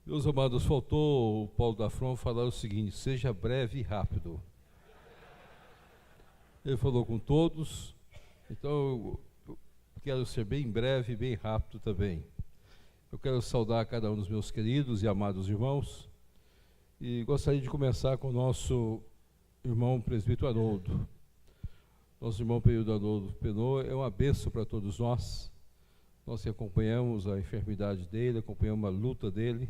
Meus amados, faltou o Paulo da From falar o seguinte: seja breve e rápido. Ele falou com todos, então eu quero ser bem breve e bem rápido também. Eu quero saudar cada um dos meus queridos e amados irmãos e gostaria de começar com o nosso irmão presbítero Haroldo. Nosso irmão presbítero Haroldo Penô é uma bênção para todos nós. Nós que acompanhamos a enfermidade dele, acompanhamos a luta dele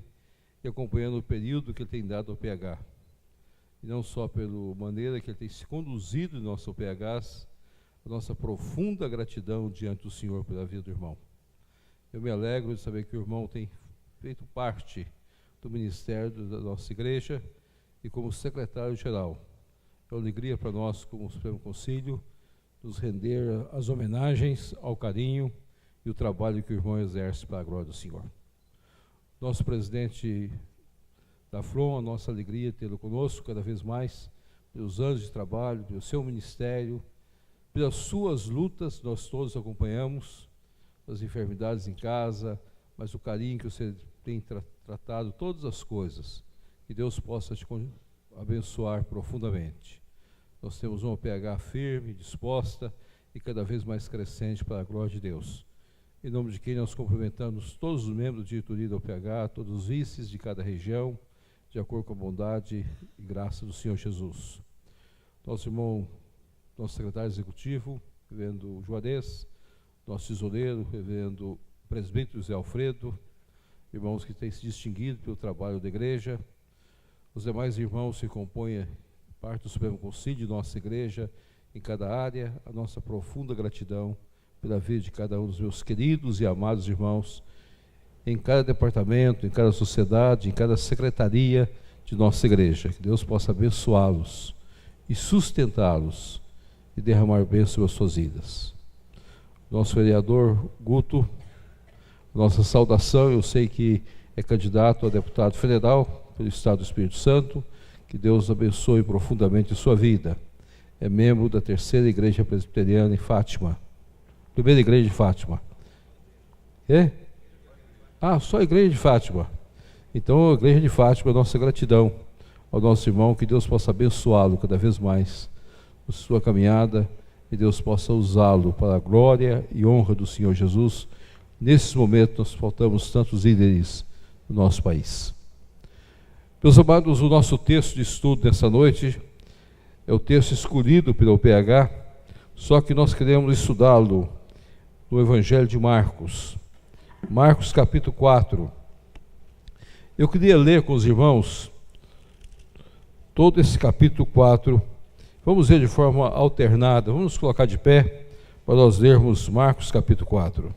e acompanhando o período que ele tem dado ao PH. E não só pela maneira que ele tem se conduzido em nosso PHs, a nossa profunda gratidão diante do Senhor pela vida do irmão. Eu me alegro de saber que o irmão tem feito parte do ministério da nossa igreja e como secretário-geral. É uma alegria para nós, como Supremo Conselho, nos render as homenagens ao carinho e o trabalho que o irmão exerce para a glória do Senhor. Nosso presidente da FROM, a nossa alegria tê-lo conosco cada vez mais, pelos anos de trabalho, pelo seu ministério, pelas suas lutas, nós todos acompanhamos, as enfermidades em casa, mas o carinho que você tem tratado, todas as coisas, que Deus possa te abençoar profundamente. Nós temos uma PH firme, disposta e cada vez mais crescente para a glória de Deus. Em nome de quem nós cumprimentamos todos os membros da diretoria do PH, todos os vices de cada região, de acordo com a bondade e graça do Senhor Jesus. Nosso irmão, nosso secretário executivo, reverendo Juarez, nosso tesoureiro, reverendo presbítero José Alfredo, irmãos que têm se distinguido pelo trabalho da igreja, os demais irmãos que compõem parte do Supremo Conselho de nossa igreja, em cada área, a nossa profunda gratidão pela vida de cada um dos meus queridos e amados irmãos, em cada departamento, em cada sociedade, em cada secretaria de nossa igreja. Que Deus possa abençoá-los e sustentá-los e derramar bênção sobre as suas vidas. Nosso vereador Guto, nossa saudação, eu sei que é candidato a deputado federal pelo Estado do Espírito Santo, que Deus abençoe profundamente a sua vida. É membro da terceira igreja presbiteriana em Fátima, primeira igreja de Fátima. É? Só a igreja de Fátima. Então a igreja de Fátima, nossa gratidão ao nosso irmão, que Deus possa abençoá-lo cada vez mais na sua caminhada, e Deus possa usá-lo para a glória e honra do Senhor Jesus. Nesses momentos nós faltamos tantos líderes no nosso país. Meus amados, o nosso texto de estudo nessa noite é o texto escolhido pelo PH, só que nós queremos estudá-lo no Evangelho de Marcos. Marcos capítulo 4. Eu queria ler com os irmãos todo esse capítulo 4. Vamos ler de forma alternada. Vamos nos colocar de pé para nós lermos Marcos capítulo 4.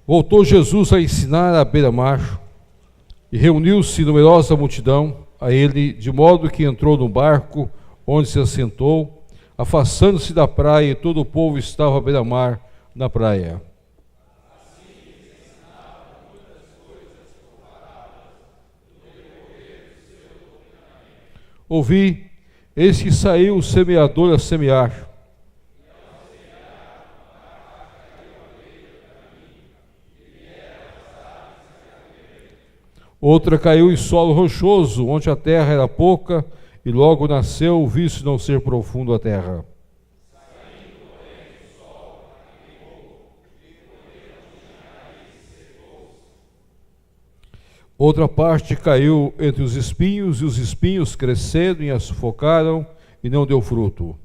Voltou Jesus a ensinar à beira-mar e reuniu-se numerosa multidão a ele, de modo que entrou no barco, onde se assentou, afastando-se da praia, e todo o povo estava à beira-mar na praia. Ouvi, eis que saiu o semeador a semear. Outra caiu em solo rochoso, onde a terra era pouca, e logo nasceu, visto não ser profundo a terra. Outra parte caiu entre os espinhos, e os espinhos cresceram e a sufocaram, e não deu fruto.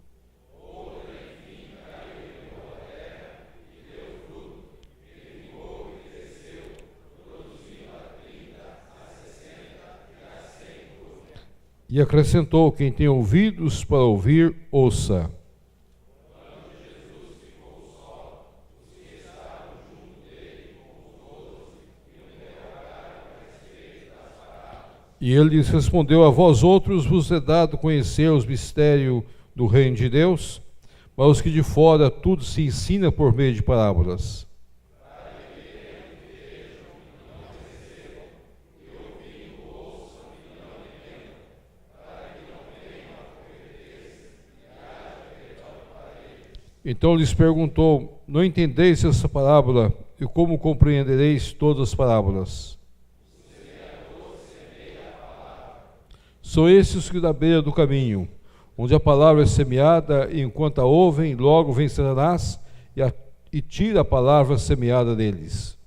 E acrescentou: quem tem ouvidos para ouvir, ouça. E ele lhes respondeu: a vós outros vos é dado conhecer os mistérios do reino de Deus, mas os que de fora tudo se ensina por meio de parábolas. Então lhes perguntou: não entendeis essa parábola? e como compreendereis todas as parábolas? São esses que da beira do caminho, onde a palavra é semeada, e enquanto a ouvem, logo vem Satanás e tira a palavra semeada deles.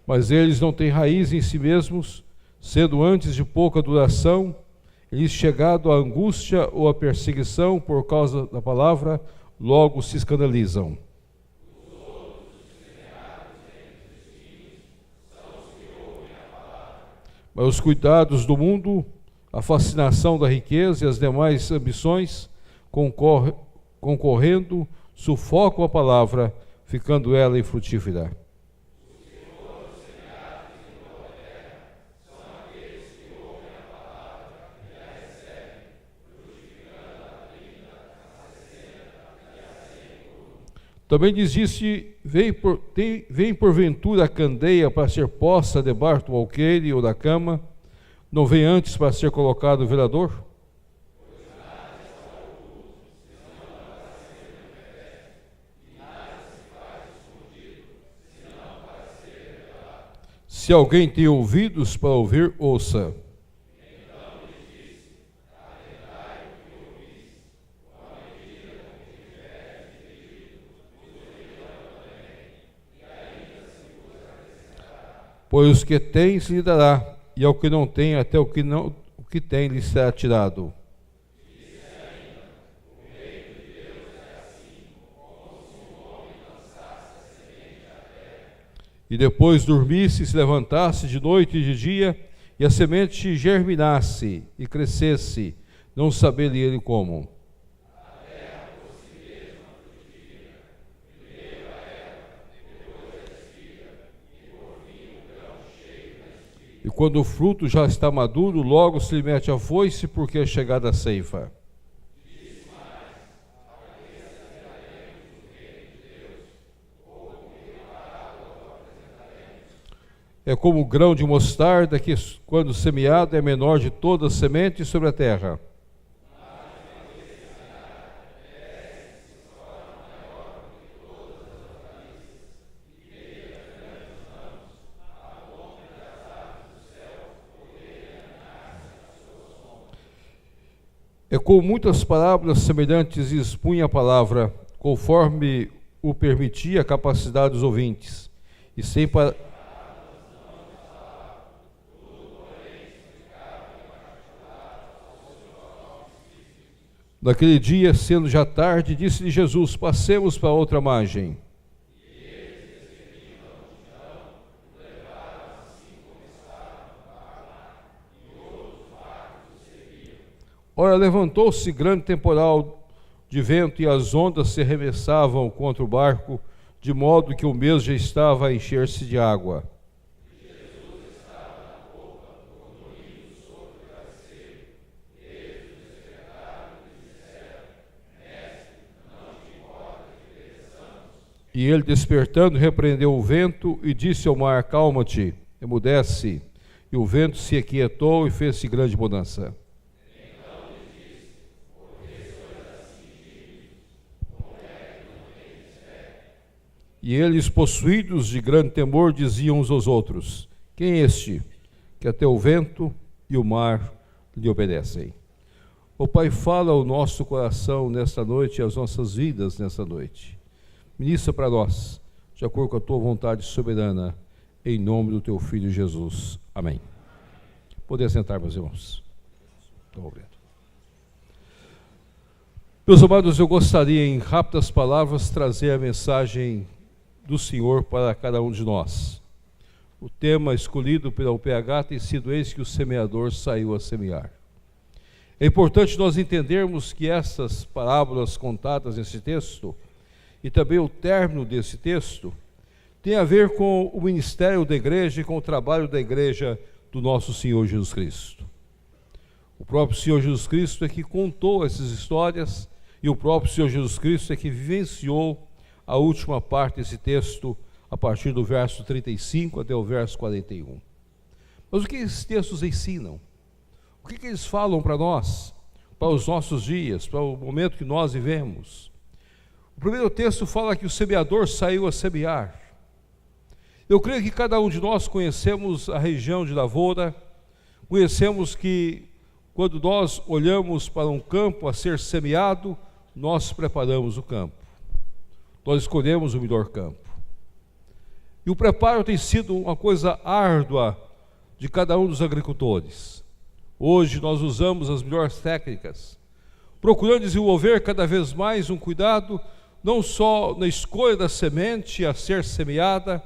Mas eles não têm raiz em si mesmos, sendo antes de pouca duração, eles chegado à angústia ou à perseguição por causa da palavra, logo se escandalizam. Mas os cuidados do mundo, a fascinação da riqueza e as demais ambições, concorrendo, sufocam a palavra, ficando ela infrutífera. Também lhes disse: vem porventura a candeia para ser posta debaixo do alqueire ou da cama, não vem antes para ser colocado o velador? Se alguém tem ouvidos para ouvir, ouça. Pois os que têm se lhe dará, e ao que não tem, até o que tem lhe será tirado. E depois dormisse e se levantasse de noite e de dia, e a semente germinasse e crescesse, não sabendo ele como. E quando o fruto já está maduro, logo se lhe mete a foice, porque é chegada a ceifa. É como o grão de mostarda, que quando semeado é menor de todas as sementes sobre a terra. É com muitas parábolas semelhantes expunha a palavra, conforme o permitia a capacidade dos ouvintes. E sem Naquele dia, sendo já tarde, disse-lhe Jesus: passemos para outra margem. Ora, levantou-se grande temporal de vento e as ondas se arremessavam contra o barco, de modo que o mesmo já estava a encher-se de água. E ele, despertando, repreendeu o vento e disse ao mar: acalma-te, emudece. E o vento se aquietou e fez-se grande bonança. E eles, possuídos de grande temor, diziam uns aos outros: quem é este, que até o vento e o mar lhe obedecem? Ó Pai, fala ao nosso coração nesta noite e às nossas vidas nesta noite. Ministra para nós, de acordo com a tua vontade soberana, em nome do teu Filho Jesus. Amém. Poder sentar, meus irmãos. Muito obrigado. Meus amados, eu gostaria, em rápidas palavras, trazer a mensagem do Senhor para cada um de nós. O tema escolhido pela UPH tem sido: eis que o semeador saiu a semear. É importante nós entendermos que essas parábolas contadas nesse texto, e também o término desse texto, tem a ver com o ministério da igreja e com o trabalho da igreja do nosso Senhor Jesus Cristo. O próprio Senhor Jesus Cristo é que contou essas histórias, e o próprio Senhor Jesus Cristo é que vivenciou a última parte desse texto, a partir do verso 35 até o verso 41. Mas o que esses textos ensinam? O que eles falam para nós, para os nossos dias, para o momento que nós vivemos? O primeiro texto fala que o semeador saiu a semear. Eu creio que cada um de nós conhecemos a região de Lavoura, conhecemos que quando nós olhamos para um campo a ser semeado, nós preparamos o campo. Nós escolhemos o melhor campo. E o preparo tem sido uma coisa árdua de cada um dos agricultores. Hoje nós usamos as melhores técnicas, procurando desenvolver cada vez mais um cuidado, não só na escolha da semente a ser semeada,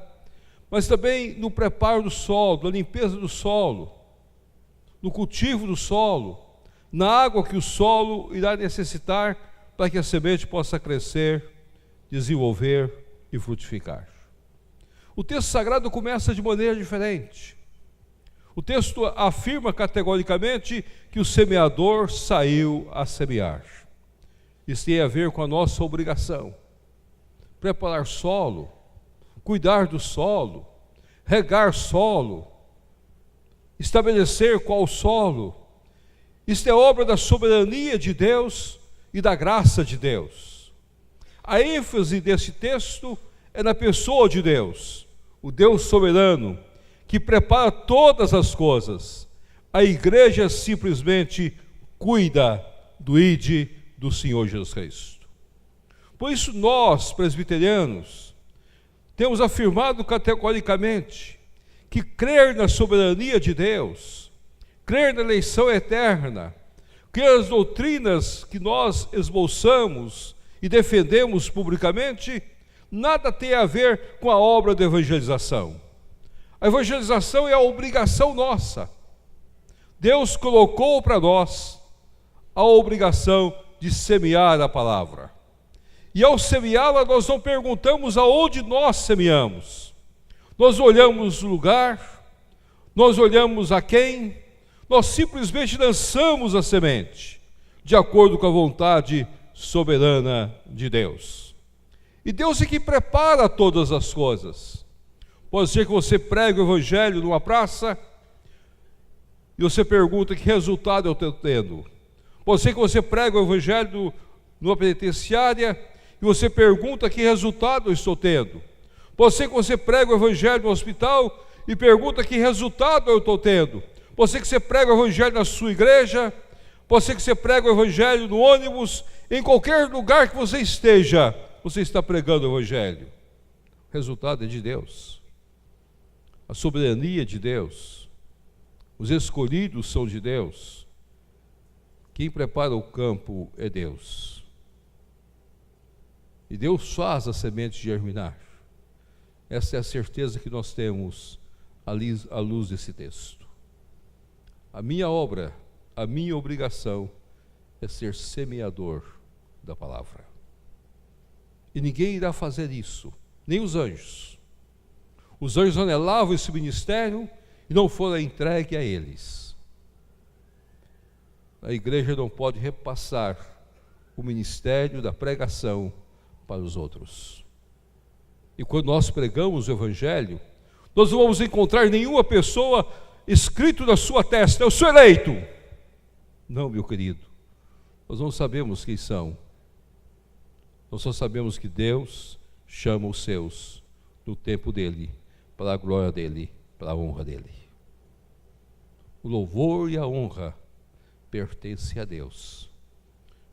mas também no preparo do solo, na limpeza do solo, no cultivo do solo, na água que o solo irá necessitar para que a semente possa crescer, desenvolver e frutificar. O texto sagrado começa de maneira diferente. O texto afirma categoricamente que o semeador saiu a semear. Isso tem a ver com a nossa obrigação. Preparar solo, cuidar do solo, regar solo, estabelecer qual solo. Isto é obra da soberania de Deus e da graça de Deus. A ênfase desse texto é na pessoa de Deus, o Deus soberano, que prepara todas as coisas. A igreja simplesmente cuida do ide do Senhor Jesus Cristo. Por isso nós, presbiterianos, temos afirmado categoricamente que crer na soberania de Deus, crer na eleição eterna, crer nas doutrinas que nós esboçamos e defendemos publicamente, nada tem a ver com a obra da evangelização. A evangelização é a obrigação nossa. Deus colocou para nós a obrigação de semear a palavra. E ao semeá-la, nós não perguntamos aonde nós semeamos. Nós olhamos o lugar, nós olhamos a quem, nós simplesmente lançamos a semente, de acordo com a vontade soberana de Deus. E Deus é que prepara todas as coisas. Pode ser que você pregue o evangelho numa praça e você pergunta que resultado eu estou tendo. Pode ser que você pregue o evangelho numa penitenciária e você pergunta que resultado eu estou tendo. Pode ser que você pregue o evangelho no hospital e pergunta que resultado eu estou tendo. Pode ser que você pregue o evangelho na sua igreja, pode ser que você pregue o evangelho no ônibus, em qualquer lugar que você esteja, você está pregando o evangelho. O resultado é de Deus. A soberania de Deus. Os escolhidos são de Deus. Quem prepara o campo é Deus. E Deus faz a semente germinar. Essa é a certeza que nós temos à luz desse texto. A minha obra, a minha obrigação é ser semeador da palavra. E ninguém irá fazer isso, nem os anjos. Os anjos anelavam esse ministério e não foram entregue a eles. A igreja não pode repassar o ministério da pregação para os outros. E quando nós pregamos o evangelho, nós não vamos encontrar nenhuma pessoa escrito na sua testa: eu sou eleito. Não, meu querido, nós não sabemos quem são. Nós só sabemos que Deus chama os seus no tempo dele, para a glória dele, para a honra dele. O louvor e a honra pertencem a Deus.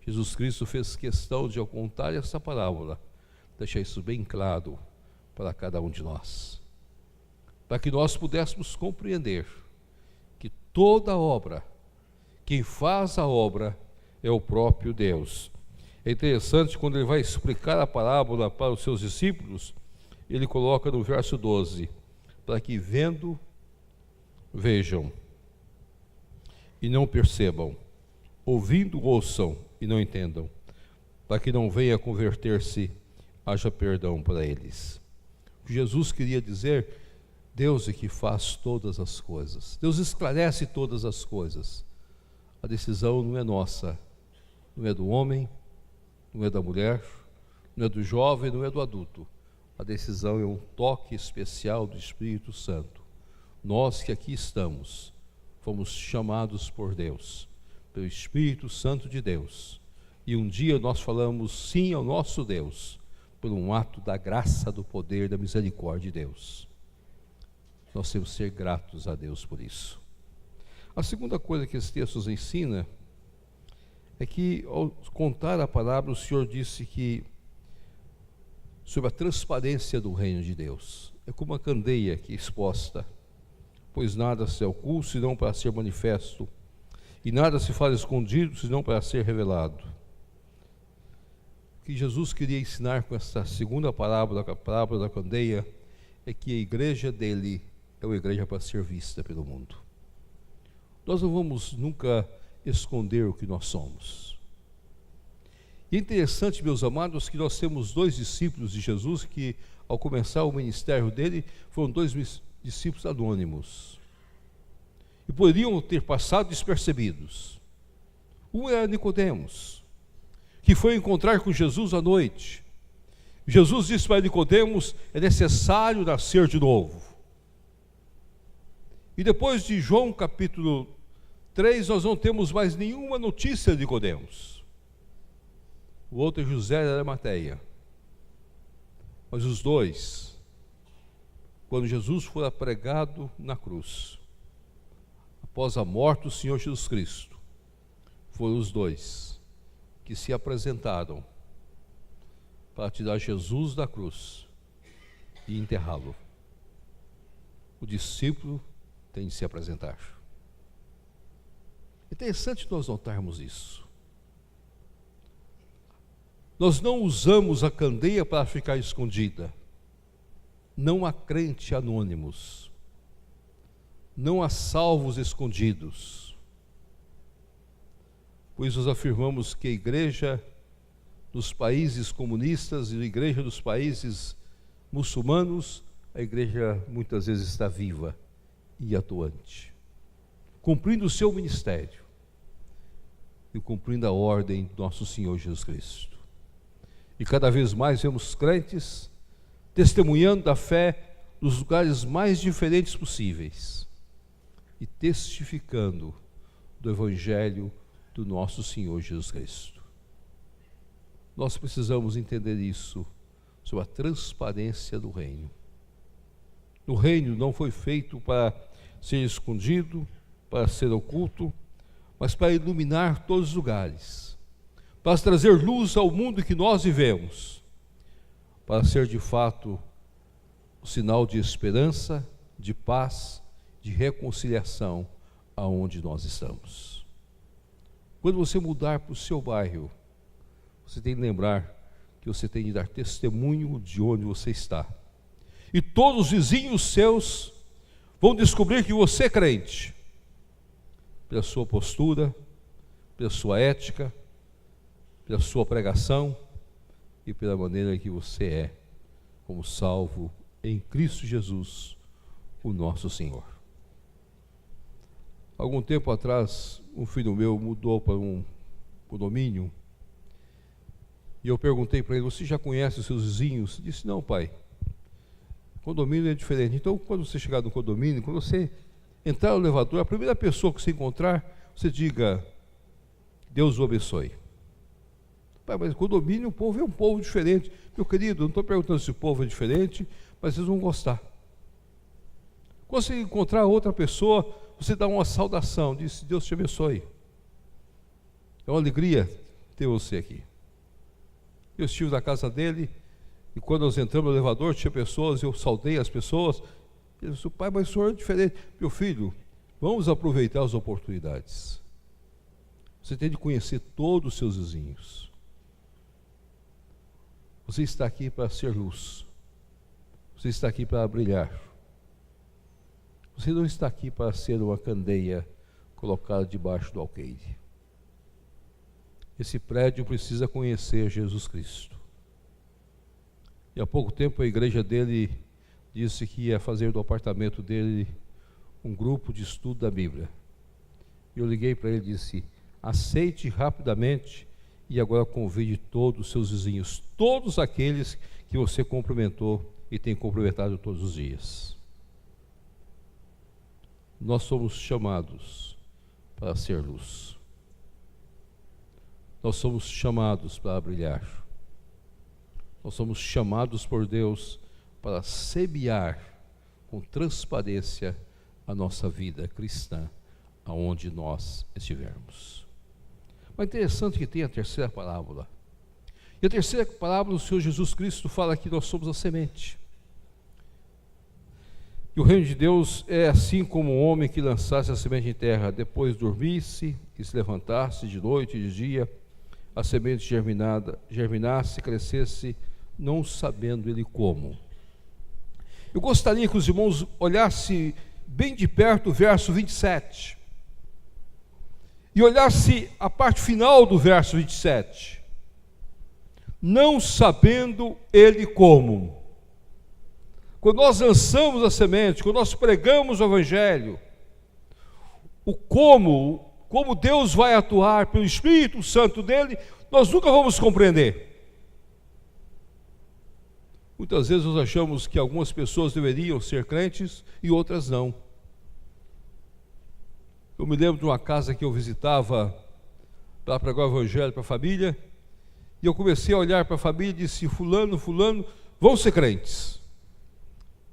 Jesus Cristo fez questão de, ao contar essa parábola, deixar isso bem claro para cada um de nós, para que nós pudéssemos compreender que toda obra, quem faz a obra é o próprio Deus. É interessante, quando ele vai explicar a parábola para os seus discípulos, ele coloca no verso 12, para que vendo, vejam e não percebam, ouvindo, ouçam e não entendam, para que não venha a converter-se, haja perdão para eles. Jesus queria dizer: Deus é que faz todas as coisas, Deus esclarece todas as coisas. A decisão não é nossa, não é do homem, não é da mulher, não é do jovem, não é do adulto. A decisão é um toque especial do Espírito Santo. Nós que aqui estamos, fomos chamados por Deus, pelo Espírito Santo de Deus. E um dia nós falamos sim ao nosso Deus, por um ato da graça, do poder, da misericórdia de Deus. Nós temos que ser gratos a Deus por isso. A segunda coisa que esse texto nos ensina é que, ao contar a palavra, o Senhor disse que sobre a transparência do reino de Deus. É como uma candeia que é exposta, pois nada se oculta senão para ser manifesto, e nada se faz escondido senão para ser revelado. O que Jesus queria ensinar com essa segunda parábola, a parábola da candeia, é que a igreja dele é uma igreja para ser vista pelo mundo. Nós não vamos nunca esconder o que nós somos. E é interessante, meus amados, que nós temos dois discípulos de Jesus que, ao começar o ministério dele, foram dois discípulos anônimos. E poderiam ter passado despercebidos. Um era Nicodemos, que foi encontrar com Jesus à noite. Jesus disse para Nicodemos: é necessário nascer de novo. E depois de João capítulo 3, nós não temos mais nenhuma notícia de Nicodemos. O outro é José de Arimateia. Mas os dois, quando Jesus fora pregado na cruz, após a morte do Senhor Jesus Cristo, foram os dois que se apresentaram para tirar Jesus da cruz e enterrá-lo. O discípulo tem de se apresentar. É interessante nós notarmos isso. Nós não usamos a candeia para ficar escondida. Não há crente anônimos. Não há salvos escondidos. Pois nós afirmamos que a igreja dos países comunistas e a igreja dos países muçulmanos, a igreja muitas vezes está viva e atuante, cumprindo o seu ministério e cumprindo a ordem do nosso Senhor Jesus Cristo. E cada vez mais vemos crentes testemunhando da fé nos lugares mais diferentes possíveis e testificando do Evangelho do nosso Senhor Jesus Cristo. Nós precisamos entender isso, sobre a transparência do reino. O reino não foi feito para ser escondido, para ser oculto, mas para iluminar todos os lugares, para trazer luz ao mundo que nós vivemos, para ser de fato o sinal de esperança, de paz, de reconciliação aonde nós estamos. Quando você mudar para o seu bairro, você tem que lembrar que você tem de dar testemunho de onde você está. E todos os vizinhos seus vão descobrir que você é crente, pela sua postura, pela sua ética, pela sua pregação e pela maneira que você é, como salvo em Cristo Jesus, o nosso Senhor. Algum tempo atrás, um filho meu mudou para um condomínio e eu perguntei para ele: você já conhece os seus vizinhos? Ele disse: não, pai, condomínio é diferente. Então, quando você chegar no condomínio, quando você entrar no elevador, a primeira pessoa que você encontrar, você diga: Deus o abençoe. Pai, mas condomínio, o povo é um povo diferente. Meu querido, eu não estou perguntando se o povo é diferente, mas vocês vão gostar. Quando você encontrar outra pessoa, você dá uma saudação, diz: Deus te abençoe. É uma alegria ter você aqui. Eu estive na casa dele, e quando nós entramos no elevador, tinha pessoas, eu saudei as pessoas. Ele disse: pai, mas o senhor é diferente. Meu filho, vamos aproveitar as oportunidades. Você tem de conhecer todos os seus vizinhos. Você está aqui para ser luz. Você está aqui para brilhar. Você não está aqui para ser uma candeia colocada debaixo do alqueire. Esse prédio precisa conhecer Jesus Cristo. E há pouco tempo a igreja dele disse que ia fazer do apartamento dele um grupo de estudo da Bíblia. Eu liguei para ele e disse: aceite rapidamente e agora convide todos os seus vizinhos, todos aqueles que você cumprimentou e tem cumprimentado todos os dias. nós somos chamados para ser luz. Nós somos chamados para brilhar. Nós somos chamados por Deus para semear com transparência a nossa vida cristã, aonde nós estivermos. Mas é interessante que tem a terceira parábola. E a terceira parábola, o Senhor Jesus Cristo fala que nós somos a semente. E o reino de Deus é assim como um homem que lançasse a semente em terra, depois dormisse e se levantasse de noite e de dia, a semente germinasse, crescesse, não sabendo ele como. Eu gostaria que os irmãos olhassem bem de perto o verso 27 e olhasse a parte final do verso 27. Não sabendo ele como. Quando nós lançamos a semente, quando nós pregamos o Evangelho, o como Deus vai atuar pelo Espírito Santo dele, nós nunca vamos compreender. Muitas vezes nós achamos que algumas pessoas deveriam ser crentes e outras não. Eu me lembro de uma casa que eu visitava para pregar o Evangelho para a família, e eu comecei a olhar para a família e disse: fulano, vão ser crentes.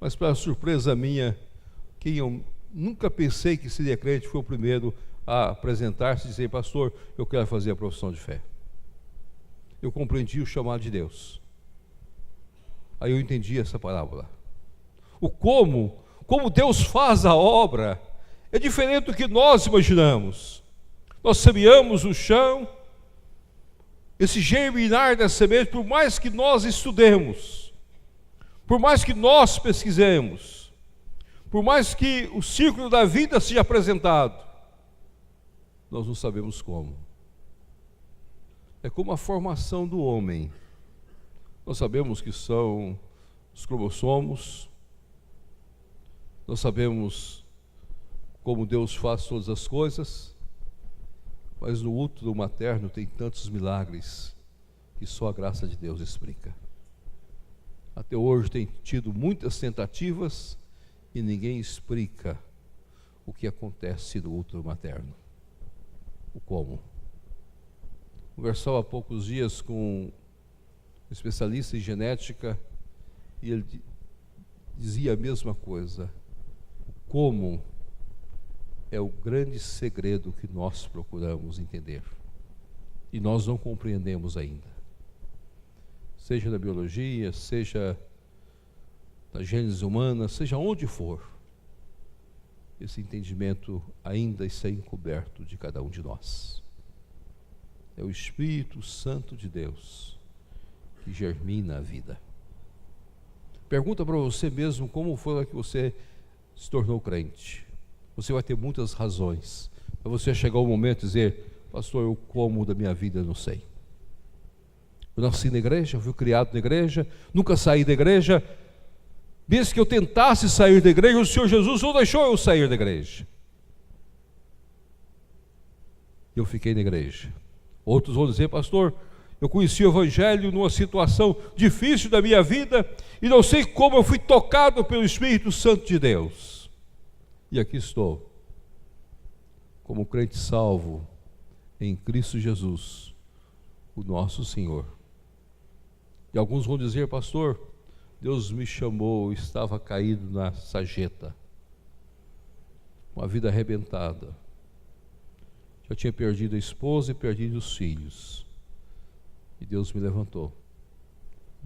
Mas para surpresa minha, quem eu nunca pensei que seria crente foi o primeiro a apresentar-se e dizer: pastor, eu quero fazer a profissão de fé. Eu compreendi o chamado de Deus. Aí eu entendi essa parábola. O como Deus faz a obra é diferente do que nós imaginamos. Nós semeamos o chão, esse germinar da semente, por mais que nós estudemos, por mais que nós pesquisemos, por mais que o círculo da vida seja apresentado, nós não sabemos como. É como a formação do homem. Nós sabemos que são os cromossomos, nós sabemos como Deus faz todas as coisas, mas no útero materno tem tantos milagres que só a graça de Deus explica. Até hoje tem tido muitas tentativas e ninguém explica o que acontece no útero materno. O como. Conversava há poucos dias com um especialista em genética e ele dizia a mesma coisa. Como é o grande segredo que nós procuramos entender e nós não compreendemos ainda. Seja na biologia, seja na gênese humana, seja onde for, esse entendimento ainda está encoberto de cada um de nós. É o Espírito Santo de Deus que germina a vida. Pergunta para você mesmo como foi que você se tornou crente. Você vai ter muitas razões para você chegar ao momento de dizer: pastor, eu como da minha vida, não sei. Eu nasci na igreja, fui criado na igreja, nunca saí da igreja. Desde que eu tentasse sair da igreja, o Senhor Jesus não deixou eu sair da igreja. Eu fiquei na igreja. Outros vão dizer: pastor, eu conheci o Evangelho numa situação difícil da minha vida e não sei como eu fui tocado pelo Espírito Santo de Deus. E aqui estou, como crente salvo em Cristo Jesus, o nosso Senhor. E alguns vão dizer: pastor, Deus me chamou, estava caído na sarjeta, uma vida arrebentada. Já tinha perdido a esposa e perdido os filhos. E Deus me levantou.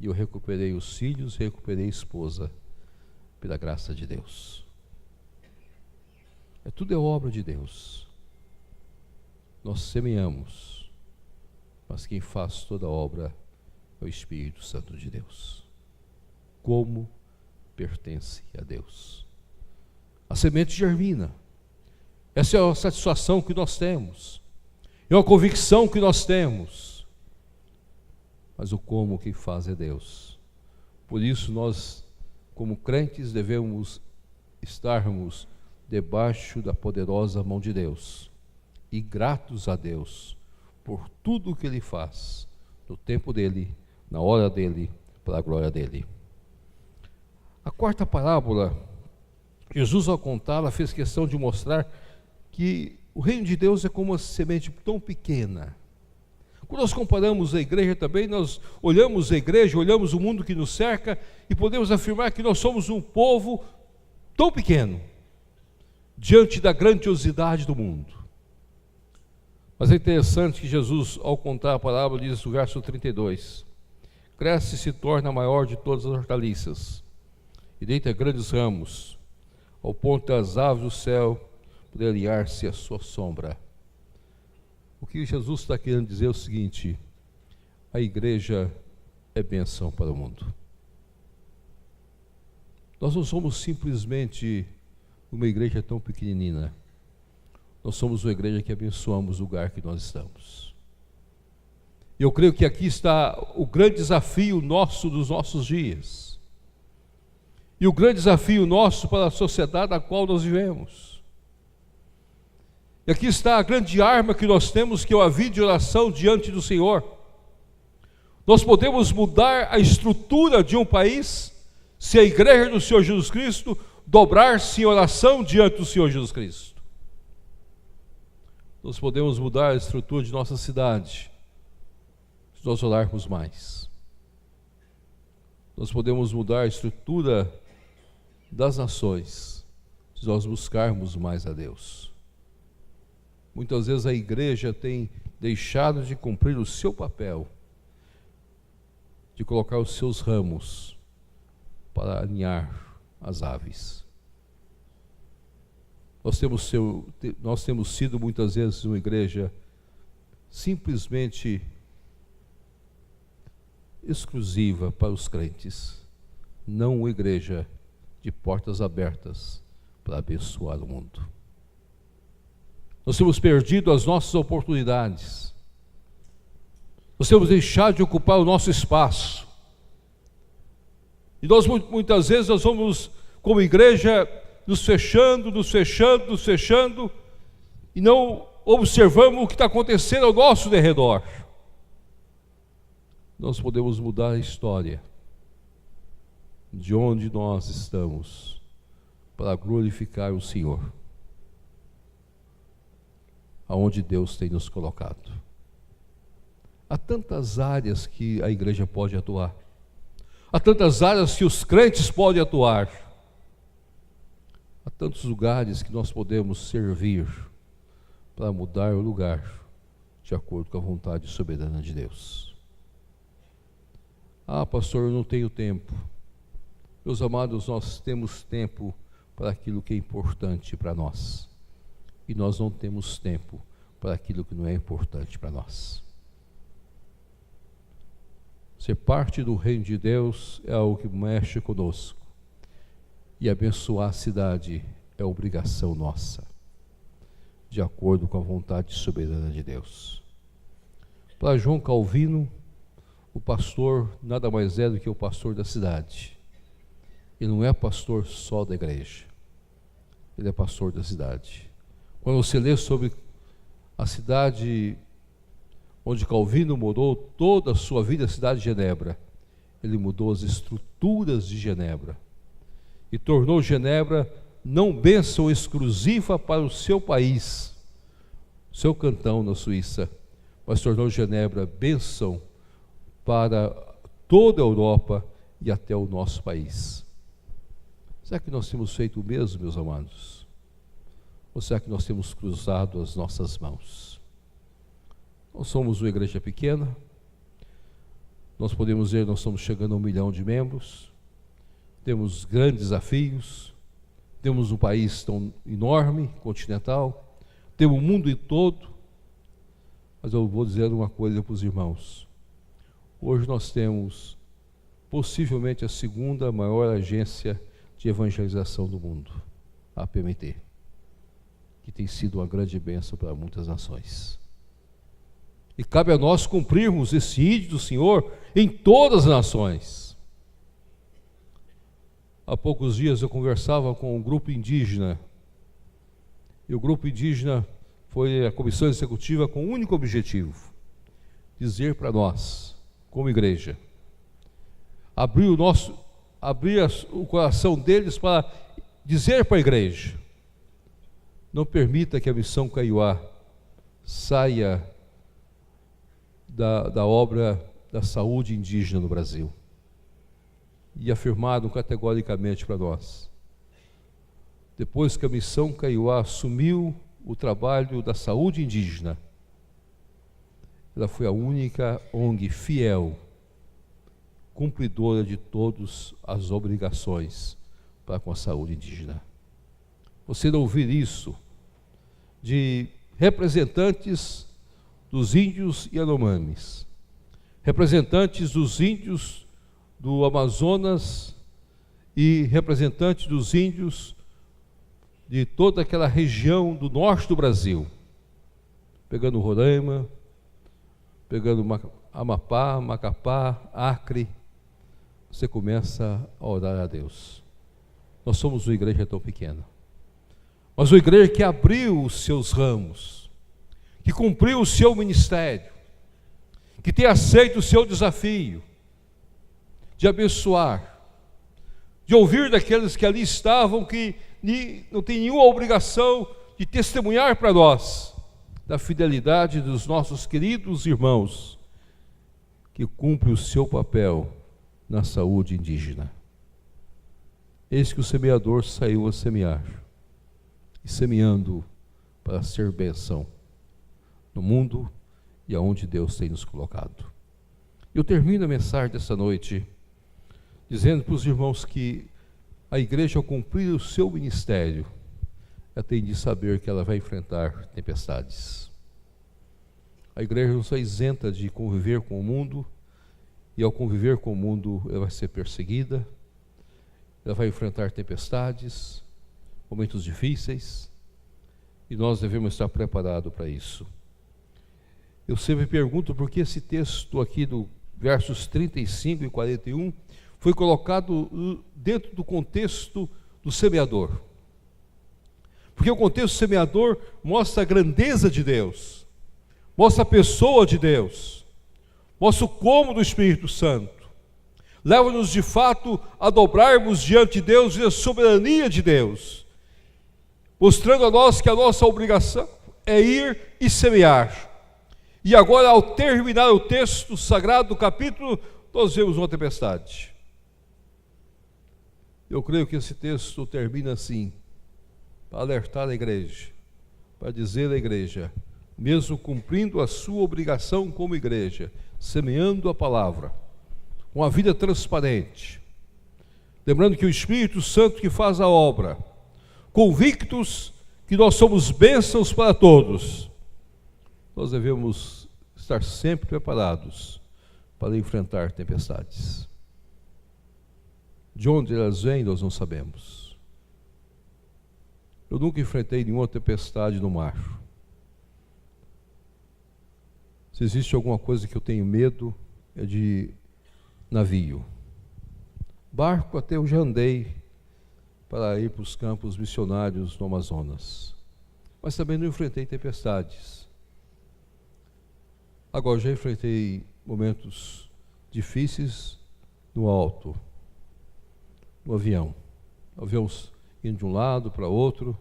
E eu recuperei os filhos, recuperei a esposa, pela graça de Deus. Tudo é obra de Deus. Nós semeamos, mas quem faz toda a obra é o Espírito Santo de Deus. Como pertence a Deus. A semente germina. Essa é a satisfação que nós temos. É uma convicção que nós temos. Mas o como quem faz é Deus. Por isso nós, como crentes, devemos estarmos debaixo da poderosa mão de Deus e gratos a Deus por tudo o que Ele faz, no tempo dEle, na hora dEle, para a glória dEle. A quarta parábola Jesus, ao contá-la, fez questão de mostrar que o reino de Deus é como uma semente tão pequena. Quando nós comparamos a igreja também, nós olhamos a igreja, olhamos o mundo que nos cerca e podemos afirmar que nós somos um povo tão pequeno diante da grandiosidade do mundo. Mas é interessante que Jesus, ao contar a parábola, diz no verso 32: cresce e se torna a maior de todas as hortaliças, e deita grandes ramos, ao ponto das aves do céu poder aliar-se à sua sombra. O que Jesus está querendo dizer é o seguinte: a igreja é bênção para o mundo. Nós não somos simplesmente uma igreja tão pequenina. Nós somos uma igreja que abençoamos o lugar que nós estamos. Eu creio que aqui está o grande desafio nosso dos nossos dias. E o grande desafio nosso para a sociedade na qual nós vivemos. E aqui está a grande arma que nós temos, que é a vida de oração diante do Senhor. Nós podemos mudar a estrutura de um país se a igreja do Senhor Jesus Cristo dobrar-se em oração diante do Senhor Jesus Cristo. Nós podemos mudar a estrutura de nossa cidade se nós orarmos mais. Nós podemos mudar a estrutura das nações se nós buscarmos mais a Deus. Muitas vezes a igreja tem deixado de cumprir o seu papel, de colocar os seus ramos para aninhar as aves. Nós temos sido muitas vezes uma igreja simplesmente exclusiva para os crentes, não uma igreja de portas abertas para abençoar o mundo. Nós temos perdido as nossas oportunidades. Nós temos deixado de ocupar o nosso espaço. E nós muitas vezes nós vamos, como igreja, nos fechando, e não observamos o que está acontecendo ao nosso derredor. Nós podemos mudar a história de onde nós estamos para glorificar o Senhor, aonde Deus tem nos colocado. Há tantas áreas que a igreja pode atuar, há tantas áreas que os crentes podem atuar, há tantos lugares que nós podemos servir para mudar o lugar de acordo com a vontade soberana de Deus. Ah, pastor, eu não tenho tempo. Meus amados, nós temos tempo para aquilo que é importante para nós, e nós não temos tempo para aquilo que não é importante para nós. Ser parte do reino de Deus é algo que mexe conosco, e abençoar a cidade é obrigação nossa, de acordo com a vontade soberana de Deus. Para João Calvino, o pastor nada mais é do que o pastor da cidade. Ele não é pastor só da igreja, ele é pastor da cidade. Quando você lê sobre a cidade onde Calvino morou toda a sua vida, a cidade de Genebra, ele mudou as estruturas de Genebra e tornou Genebra não bênção exclusiva para o seu país, seu cantão na Suíça, mas tornou Genebra bênção para toda a Europa e até o nosso país. Será que nós temos feito o mesmo, meus amados? Ou será que nós temos cruzado as nossas mãos? Nós somos uma igreja pequena, nós podemos dizer que nós estamos chegando a 1 milhão de membros, temos grandes desafios, temos um país tão enorme, continental, temos o mundo todo, mas eu vou dizer uma coisa para os irmãos. Hoje nós temos possivelmente a segunda maior agência de evangelização do mundo, a PMT, que tem sido uma grande bênção para muitas nações. E cabe a nós cumprirmos esse ídolo do Senhor em todas as nações. Há poucos dias eu conversava com um grupo indígena, e o grupo indígena foi a comissão executiva com um único objetivo: dizer para nós, como igreja, abrir o coração deles para dizer para a igreja: não permita que a Missão Kaiowá saia da obra da saúde indígena no Brasil. E afirmado categoricamente para nós: depois que a Missão Kaiowá assumiu o trabalho da saúde indígena, ela foi a única ONG fiel, cumpridora de todas as obrigações para com a saúde indígena. Você não ouvir isso de representantes dos índios Yanomamis, representantes dos índios do Amazonas e representantes dos índios de toda aquela região do norte do Brasil, pegando Roraima, pegando Amapá, Macapá, Acre, você começa a orar a Deus. Nós somos uma igreja tão pequena, mas uma igreja que abriu os seus ramos, que cumpriu o seu ministério, que tem aceito o seu desafio de abençoar, de ouvir daqueles que ali estavam, que não tem nenhuma obrigação de testemunhar para nós da fidelidade dos nossos queridos irmãos que cumprem o seu papel na saúde indígena. Eis que o semeador saiu a semear, e semeando para ser bênção no mundo e aonde Deus tem nos colocado. Eu termino a mensagem dessa noite dizendo para os irmãos que a igreja, ao cumprir o seu ministério, ela tem de saber que ela vai enfrentar tempestades. A igreja não está isenta de conviver com o mundo, e ao conviver com o mundo, ela vai ser perseguida, ela vai enfrentar tempestades, momentos difíceis, e nós devemos estar preparados para isso. Eu sempre pergunto por que esse texto aqui do versos 35 e 41 foi colocado dentro do contexto do semeador. Porque o contexto semeador mostra a grandeza de Deus, mostra a pessoa de Deus, mostra o como do Espírito Santo, leva-nos de fato a dobrarmos diante de Deus e a soberania de Deus, mostrando a nós que a nossa obrigação é ir e semear. E agora, ao terminar o texto sagrado do capítulo, nós vemos uma tempestade. Eu creio que esse texto termina assim, para alertar a igreja, para dizer à igreja, mesmo cumprindo a sua obrigação como igreja, semeando a palavra, uma vida transparente, lembrando que o Espírito Santo que faz a obra, convictos que nós somos bênçãos para todos, nós devemos estar sempre preparados para enfrentar tempestades. De onde elas vêm, nós não sabemos. Eu nunca enfrentei nenhuma tempestade no mar. Se existe alguma coisa que eu tenho medo, é de navio. Barco até eu já andei para ir para os campos missionários no Amazonas, mas também não enfrentei tempestades. Agora, já enfrentei momentos difíceis no alto, no avião indo de um lado para outro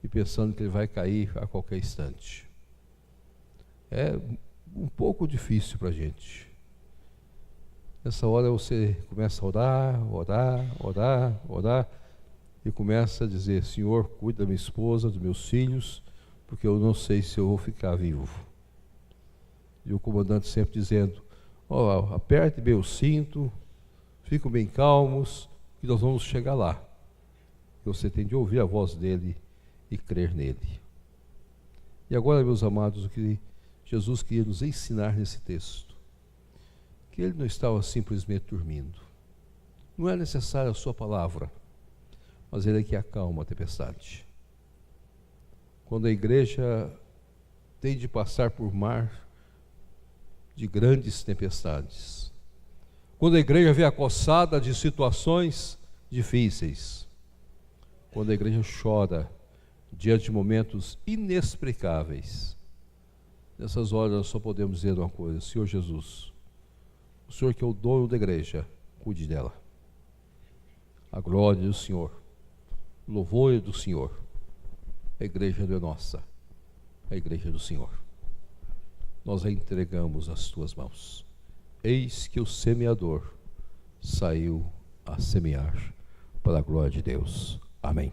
e pensando que ele vai cair a qualquer instante. É um pouco difícil para a gente. Nessa hora você começa a orar e começa a dizer: Senhor, cuida da minha esposa, dos meus filhos, porque eu não sei se eu vou ficar vivo. E o comandante sempre dizendo: aperte bem o cinto, fiquem bem calmos, que nós vamos chegar lá. E você tem de ouvir a voz dele e crer nele. E agora, meus amados, o que Jesus queria nos ensinar nesse texto, que ele não estava simplesmente dormindo. Não é necessária a sua palavra, mas ele é que acalma a tempestade. Quando a igreja tem de passar por mar de grandes tempestades, quando a igreja vê acossada de situações difíceis, quando a igreja chora diante de momentos inexplicáveis, nessas horas nós só podemos dizer uma coisa: Senhor Jesus, o Senhor que é o dono da igreja, cuide dela. A glória do Senhor louvor é do Senhor. A igreja não é nossa, a igreja é do Senhor. Nós a entregamos às tuas mãos. Eis que o semeador saiu a semear para a glória de Deus. Amém.